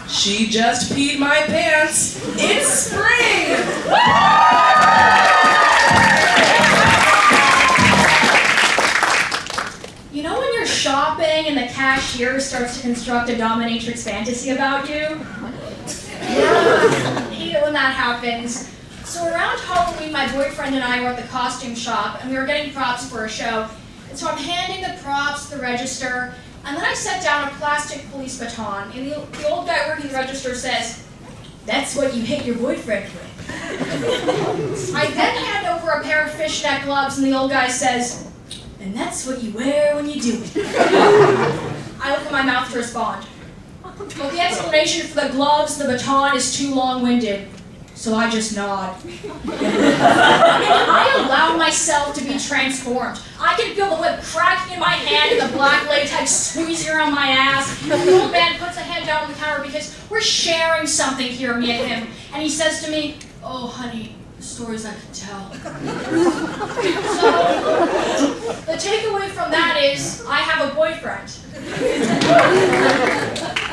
She just peed my pants. It's spring! You know when you're shopping and the cashier starts to construct a dominatrix fantasy about you? Yeah, I hate it when that happens. So around Halloween, my boyfriend and I were at the costume shop, and we were getting props for a show. And so I'm handing the props to the register, and then I set down a plastic police baton, and the old guy working the register says, "That's what you hit your boyfriend with." I then hand over a pair of fishnet gloves, and the old guy says, "And that's what you wear when you do it." I open my mouth to respond, but the explanation for the gloves, the baton, is too long-winded. So I just nod. And I allow myself to be transformed. I can feel the whip cracking in my hand and the black latex squeezing around my ass. And the old man puts a hand down on the counter because we're sharing something here, me and him. And he says to me, "Oh, honey, the stories I could tell." So, the takeaway from that is, I have a boyfriend.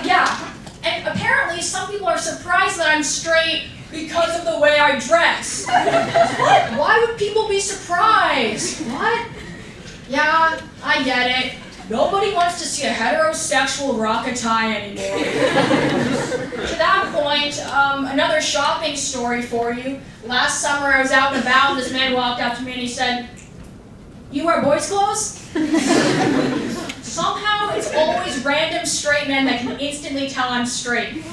Yeah, and apparently some people are surprised that I'm straight because of the way I dress. What? Why would people be surprised? What? Yeah, I get it. Nobody wants to see a heterosexual rock a tie anymore. To that point, another shopping story for you. Last summer I was out and about and this man walked up to me and he said, "You wear boys' clothes?" Somehow it's always random straight men that can instantly tell I'm straight.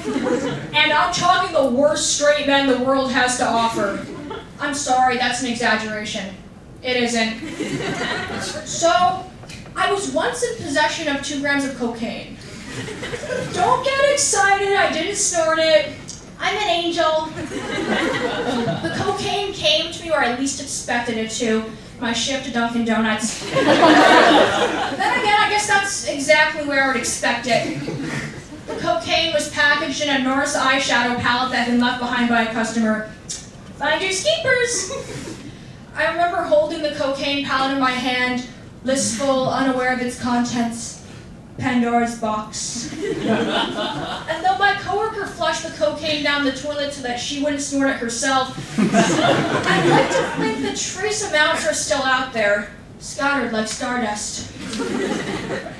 And I'm talking the worst straight men the world has to offer. I'm sorry, that's an exaggeration. It isn't. So, I was once in possession of 2 grams of cocaine. Don't get excited, I didn't snort it. I'm an angel. The cocaine came to me where I least expected it to. My shift to Dunkin' Donuts. Then again, I guess that's exactly where I would expect it. The cocaine was packaged in a Norse eyeshadow palette that had been left behind by a customer. Finders keepers! I remember holding the cocaine palette in my hand, blissful, unaware of its contents. Pandora's box. And though my coworker flushed the cocaine down the toilet so that she wouldn't snort it herself, I'd like to think that trace amounts are still out there, scattered like stardust.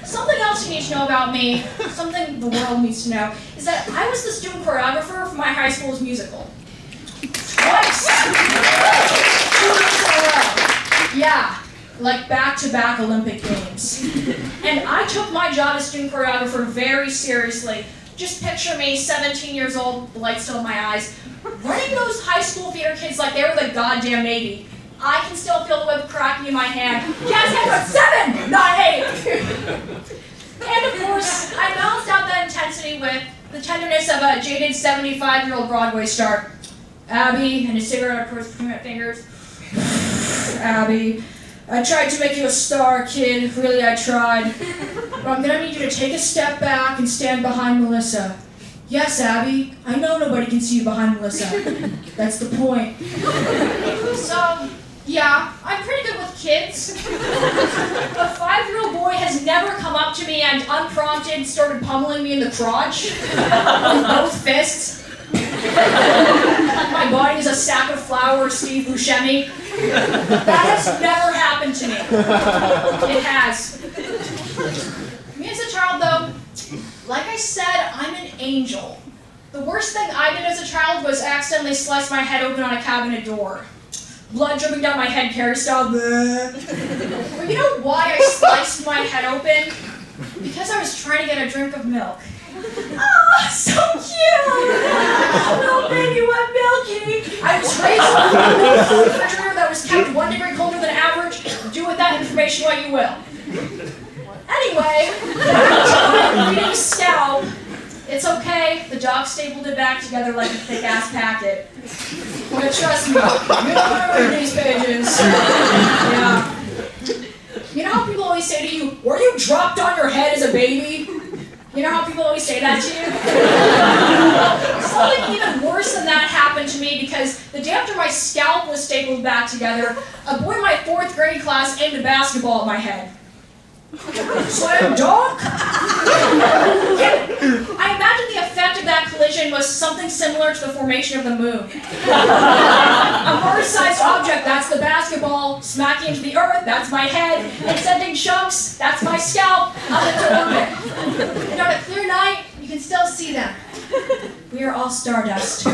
Something else you need to know about me, something the world needs to know, is that I was the student choreographer for my high school's musical. Twice! 2 weeks in a row. Yeah. Like back-to-back Olympic Games. And I took my job as student choreographer very seriously. Just picture me, 17 years old, the light still in my eyes, running those high school theater kids like they were the goddamn Navy. I can still feel the whip cracking in my hand. Yes, I got 7, not 8! And of course, I balanced out that intensity with the tenderness of a jaded 75-year-old Broadway star. Abby, and a cigarette across between my fingers. Abby. I tried to make you a star, kid. Really, I tried. But I'm gonna need you to take a step back and stand behind Melissa. Yes, Abby. I know nobody can see you behind Melissa. That's the point. So, yeah, I'm pretty good with kids. A 5-year-old boy has never come up to me and unprompted started pummeling me in the crotch with both fists. Like my body is a sack of flour, Steve Buscemi. That has never happened to me. It has. Me as a child, though, like I said, I'm an angel. The worst thing I did as a child was accidentally slice my head open on a cabinet door. Blood dripping down my head, Carrie style. But you know why I sliced my head open? Because I was trying to get a drink of milk. Oh, so cute! Little baby wet milky. I was raised in a refrigerator that was kept 1 degree colder than average. Do with that information what you will. Anyway, back to my reading scalp. It's okay, the doc stapled it back together like a thick-ass packet. But trust me, you don't want to read these pages. Yeah. You know how people always say to you, "Were you dropped on your head as a baby?" You know how people always say that to you? Something even worse than that happened to me because the day after my scalp was stapled back together, a boy in my 4th grade class aimed a basketball at my head. Slam dunk! I imagine the effect of that collision vision was something similar to the formation of the moon. A Mars-sized object, that's the basketball, smacking into the earth, that's my head, and sending chunks, that's my scalp, up into orbit. And on a clear night, you can still see them. We are all stardust.